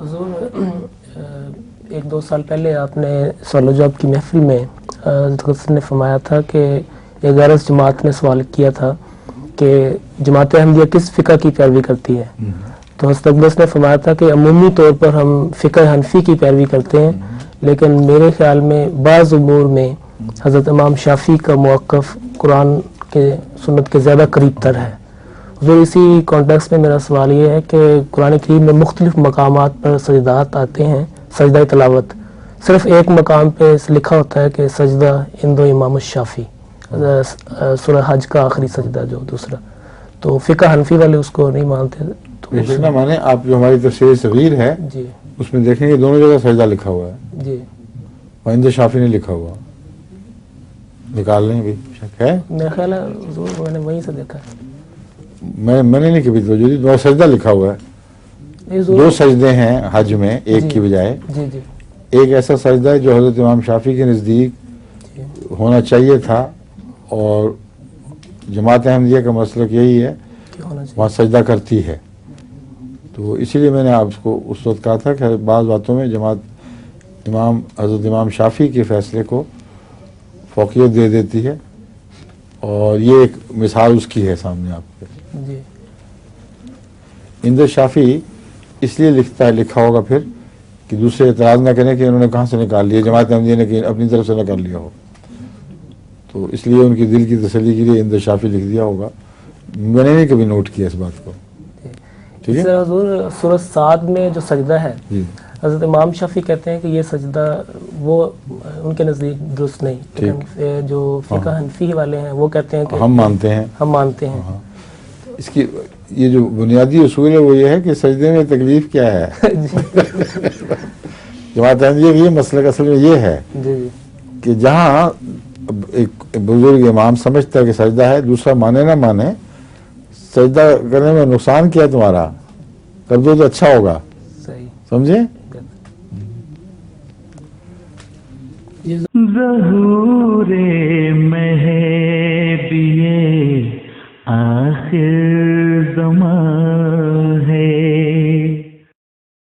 حضور ایک دو سال پہلے آپ نے سوال و جواب کی محفل میں حضرت نے فرمایا تھا کہ ایک غرض جماعت نے سوال کیا تھا کہ جماعت احمدیہ کس فقہ کی پیروی کرتی ہے، تو حضرت اقدس نے فرمایا تھا کہ عمومی طور پر ہم فقہ حنفی کی پیروی کرتے ہیں، لیکن میرے خیال میں بعض امور میں حضرت امام شافعی کا موقف قرآن کے سنت کے زیادہ قریب تر ہے۔ حضور اسی کانٹیکس میں میرا سوال یہ ہے کہ قرآن کریم میں مختلف مقامات پر سجدات آتے ہیں، سجدہ تلاوت، صرف ایک مقام پہ لکھا ہوتا ہے کہ سجدہ اندو امام الشافعی، سورہ حج کا آخری سجدہ جو دوسرا، تو فقہ حنفی والے اس کو نہیں مانتے۔ تو نہ مانے آپ جو ہماری تفسیر صغیر ہے جی اس میں دیکھیں گے دونوں جگہ سجدہ لکھا ہوا ہے، جی وہند شافی نے لکھا ہوا، نکال لیں بھی شک ہے، میرا خیال ہے حضور میں نے وہیں سے دیکھا ہے۔ میں نے نہیں کبھی توجہ دی، دو سجدہ لکھا ہوا ہے، نہیں حضور، دو سجدے ہیں حج میں ایک جی کی بجائے، جی جی ایک ایسا سجدہ ہے جو حضرت امام شافعی کے نزدیک جی ہونا چاہیے تھا، اور جماعت احمدیہ کا مسلک یہی ہے کیا ہونا چاہیے؟ وہاں سجدہ کرتی ہے، تو اسی لیے میں نے آپ کو اس وقت کہا تھا کہ بعض باتوں میں جماعت حضرت امام شافعی کے فیصلے کو فوقیت دے دیتی ہے، اور یہ ایک مثال اس کی ہے سامنے آپ کے۔ جی اندر شافعی اس لیے لکھا ہوگا پھر کہ دوسرے اعتراض نہ کریں کہ انہوں نے کہاں سے نکال لیا، جماعت احمدیہ نے کہ اپنی طرف سے نہ کر لیا ہو، تو اس لیے ان کی دل کی تسلی کے لیے اندر شافعی لکھ دیا ہوگا، میں نے نہیں کبھی نوٹ کیا اس بات کو، ٹھیک ہے۔ سر حضور سورہ سعد میں جو سجدہ ہے، جی حضرت امام شافعی کہتے ہیں کہ یہ سجدہ وہ ان کے نزدیک درست نہیں، لیکن جو فقہ حنفی والے ہیں وہ کہتے ہیں کہ ہم مانتے ہیں، ہم مانتے ہیں۔ اس کی یہ جو بنیادی اصول ہے وہ یہ ہے کہ سجدے میں تکلیف کیا ہے، جماعت احمدیہ کا یہ مسئلہ اصل میں یہ ہے جی کہ جہاں ایک بزرگ امام سمجھتا ہے کہ سجدہ ہے، دوسرا مانے نہ مانے، سجدہ کرنے میں نقصان کیا تمہارا، کر دو تو اچھا ہوگا، صحیح۔ سمجھے؟ ظہور